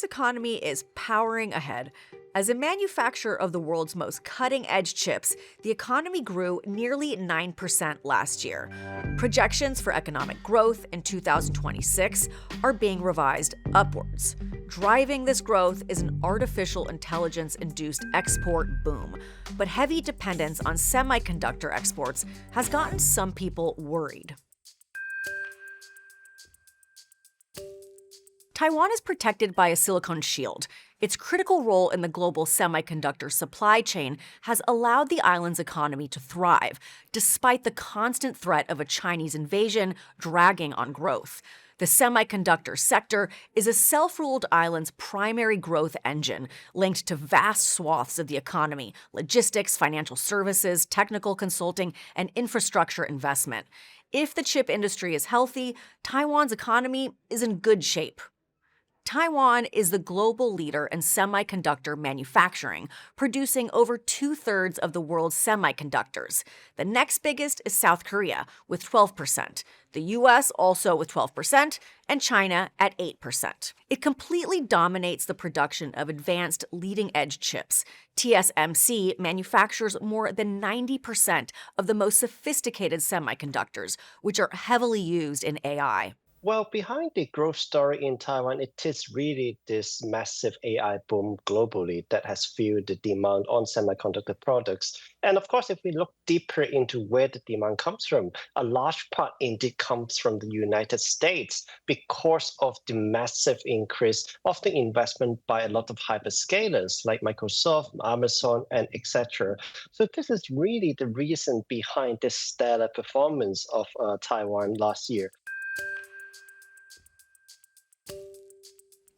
Taiwan's economy is powering ahead. As a manufacturer of the world's most cutting-edge chips, the economy grew nearly 9% last year. Projections for economic growth in 2026 are being revised upwards. Driving this growth is an artificial intelligence-induced export boom, but heavy dependence on semiconductor exports has gotten some people worried. Taiwan is protected by a silicon shield. Its critical role in the global semiconductor supply chain has allowed the island's economy to thrive, despite the constant threat of a Chinese invasion dragging on growth. The semiconductor sector is a self-ruled island's primary growth engine, linked to vast swaths of the economy: logistics, financial services, technical consulting, and infrastructure investment. If the chip industry is healthy, Taiwan's economy is in good shape. Taiwan is the global leader in semiconductor manufacturing, producing over two-thirds of the world's semiconductors. The next biggest is South Korea, with 12%, the US also with 12%, and China at 8%. It completely dominates the production of advanced leading-edge chips. TSMC manufactures more than 90% of the most sophisticated semiconductors, which are heavily used in AI. Well, behind the growth story in Taiwan, it is really this massive AI boom globally that has fueled the demand on semiconductor products. And of course, if we look deeper into where the demand comes from, a large part indeed comes from the United States because of the massive increase of the investment by a lot of hyperscalers like Microsoft, Amazon, and etc. So this is really the reason behind this stellar performance of Taiwan last year.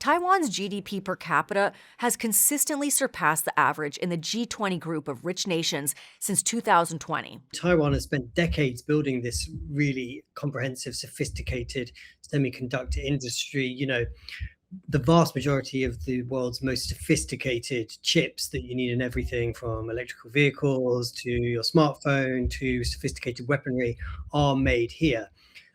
Taiwan's GDP per capita has consistently surpassed the average in the G20 group of rich nations since 2020. Taiwan has spent decades building this really comprehensive, sophisticated semiconductor industry. The vast majority of the world's most sophisticated chips that you need in everything from electrical vehicles to your smartphone to sophisticated weaponry are made here.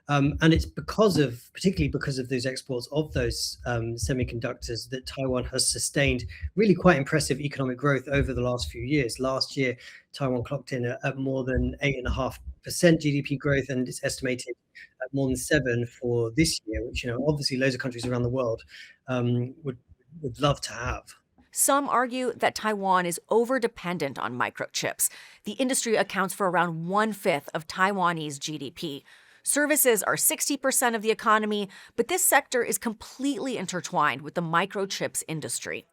And it's particularly because of those exports of those semiconductors, that Taiwan has sustained really quite impressive economic growth over the last few years. Last year, Taiwan clocked in at more than 8.5% GDP growth, and it's estimated at more than 7 for this year, which obviously loads of countries around the world would love to have. Some argue that Taiwan is over-dependent on microchips. The industry accounts for around one-fifth of Taiwanese GDP. Services are 60% of the economy, but this sector is completely intertwined with the microchips industry.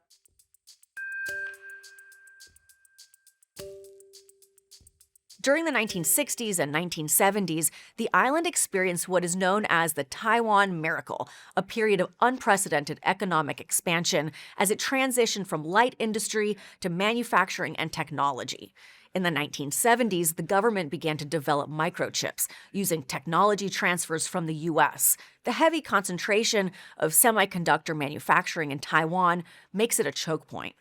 During the 1960s and 1970s, the island experienced what is known as the Taiwan Miracle, a period of unprecedented economic expansion as it transitioned from light industry to manufacturing and technology. In the 1970s, the government began to develop microchips using technology transfers from the US. The heavy concentration of semiconductor manufacturing in Taiwan makes it a choke point.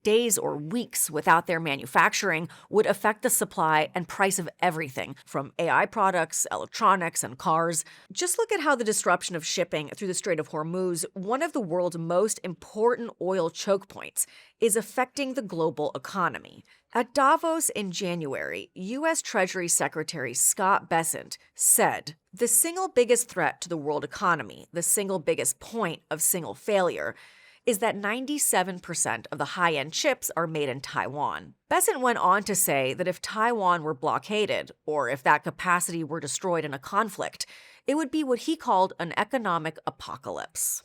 Days or weeks without their manufacturing would affect the supply and price of everything, from AI products, electronics, and cars. Just look at how the disruption of shipping through the Strait of Hormuz, one of the world's most important oil choke points, is affecting the global economy. At Davos in January, U.S. Treasury Secretary Scott Bessent said, "The single biggest threat to the world economy, the single biggest point of single failure, is that 97% of the high-end chips are made in Taiwan." Bessent went on to say that if Taiwan were blockaded, or if that capacity were destroyed in a conflict, it would be what he called an economic apocalypse.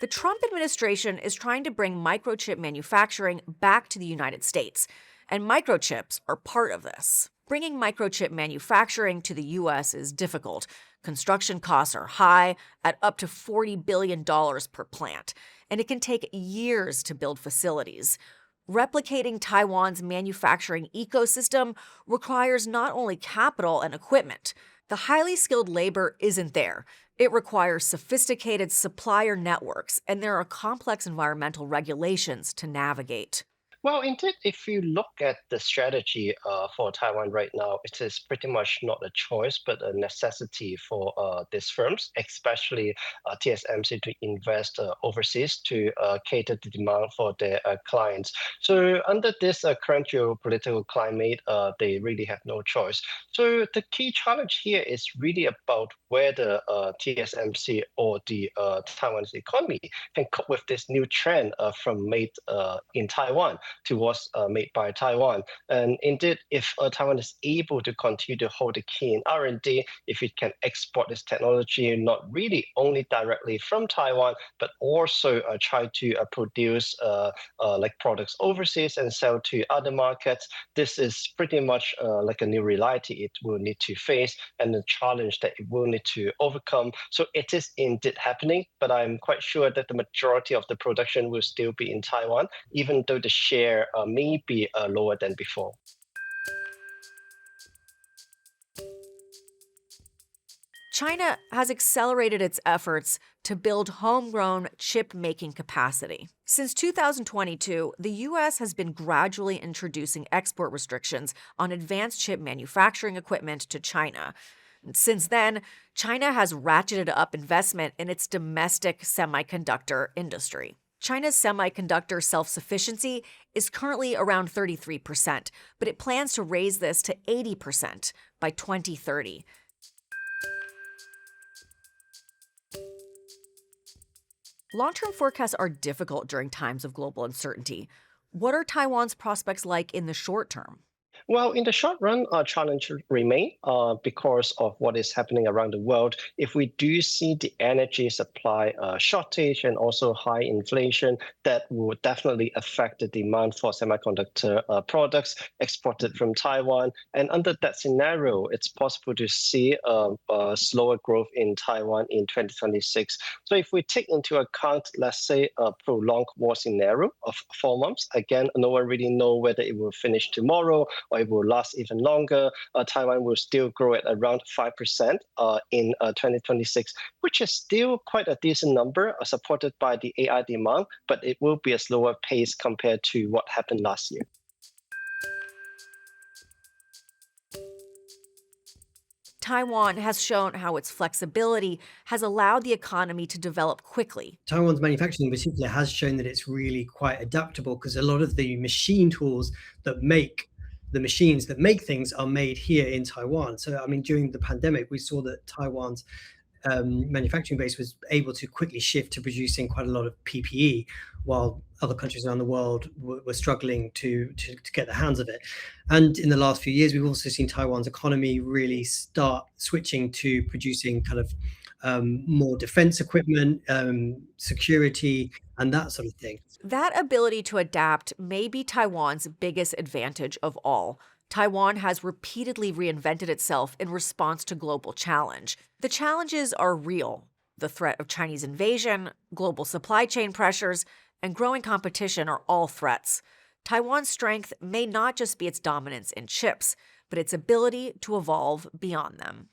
The Trump administration is trying to bring microchip manufacturing back to the United States, and microchips are part of this. Bringing microchip manufacturing to the U.S. is difficult. Construction costs are high, at up to $40 billion per plant, and it can take years to build facilities. Replicating Taiwan's manufacturing ecosystem requires not only capital and equipment. The highly skilled labor isn't there. It requires sophisticated supplier networks, and there are complex environmental regulations to navigate. Well, indeed, if you look at the strategy for Taiwan right now, it is pretty much not a choice, but a necessity for these firms, especially TSMC, to invest overseas to cater the demand for their clients. So, under this current geopolitical climate, they really have no choice. So, the key challenge here is really about whether TSMC or the Taiwanese economy can cope with this new trend from made in Taiwan towards made by Taiwan. And indeed, if Taiwan is able to continue to hold the key in R&D, if it can export this technology not really only directly from Taiwan, but also try to produce like products overseas and sell to other markets, this is pretty much like a new reality it will need to face and a challenge that it will need to overcome. So it is indeed happening, but I'm quite sure that the majority of the production will still be in Taiwan, even though the share may be lower than before. China has accelerated its efforts to build homegrown chip making capacity. Since 2022, the U.S. has been gradually introducing export restrictions on advanced chip manufacturing equipment to China. Since then, China has ratcheted up investment in its domestic semiconductor industry. China's semiconductor self-sufficiency is currently around 33%, but it plans to raise this to 80% by 2030. Long-term forecasts are difficult during times of global uncertainty. What are Taiwan's prospects like in the short term? Well, in the short run, our challenge remain because of what is happening around the world. If we do see the energy supply shortage and also high inflation, that will definitely affect the demand for semiconductor products exported from Taiwan. And under that scenario, it's possible to see a slower growth in Taiwan in 2026. So if we take into account, let's say, a prolonged war scenario of 4 months, again, no one really know whether it will finish tomorrow or it will last even longer. Taiwan will still grow at around 5% in 2026, which is still quite a decent number, supported by the AI demand, but it will be a slower pace compared to what happened last year. Taiwan has shown how its flexibility has allowed the economy to develop quickly. Taiwan's manufacturing in particular has shown that it's really quite adaptable because a lot of the machine tools that make the machines that make things are made here in Taiwan. So, I mean, during the pandemic, we saw that Taiwan's manufacturing base was able to quickly shift to producing quite a lot of PPE, while other countries around the world were struggling to get their hands of it. And in the last few years, we've also seen Taiwan's economy really start switching to producing kind of more defense equipment, security, and that sort of thing. That ability to adapt may be Taiwan's biggest advantage of all. Taiwan has repeatedly reinvented itself in response to global challenge. The challenges are real. The threat of Chinese invasion, global supply chain pressures, and growing competition are all threats. Taiwan's strength may not just be its dominance in chips, but its ability to evolve beyond them.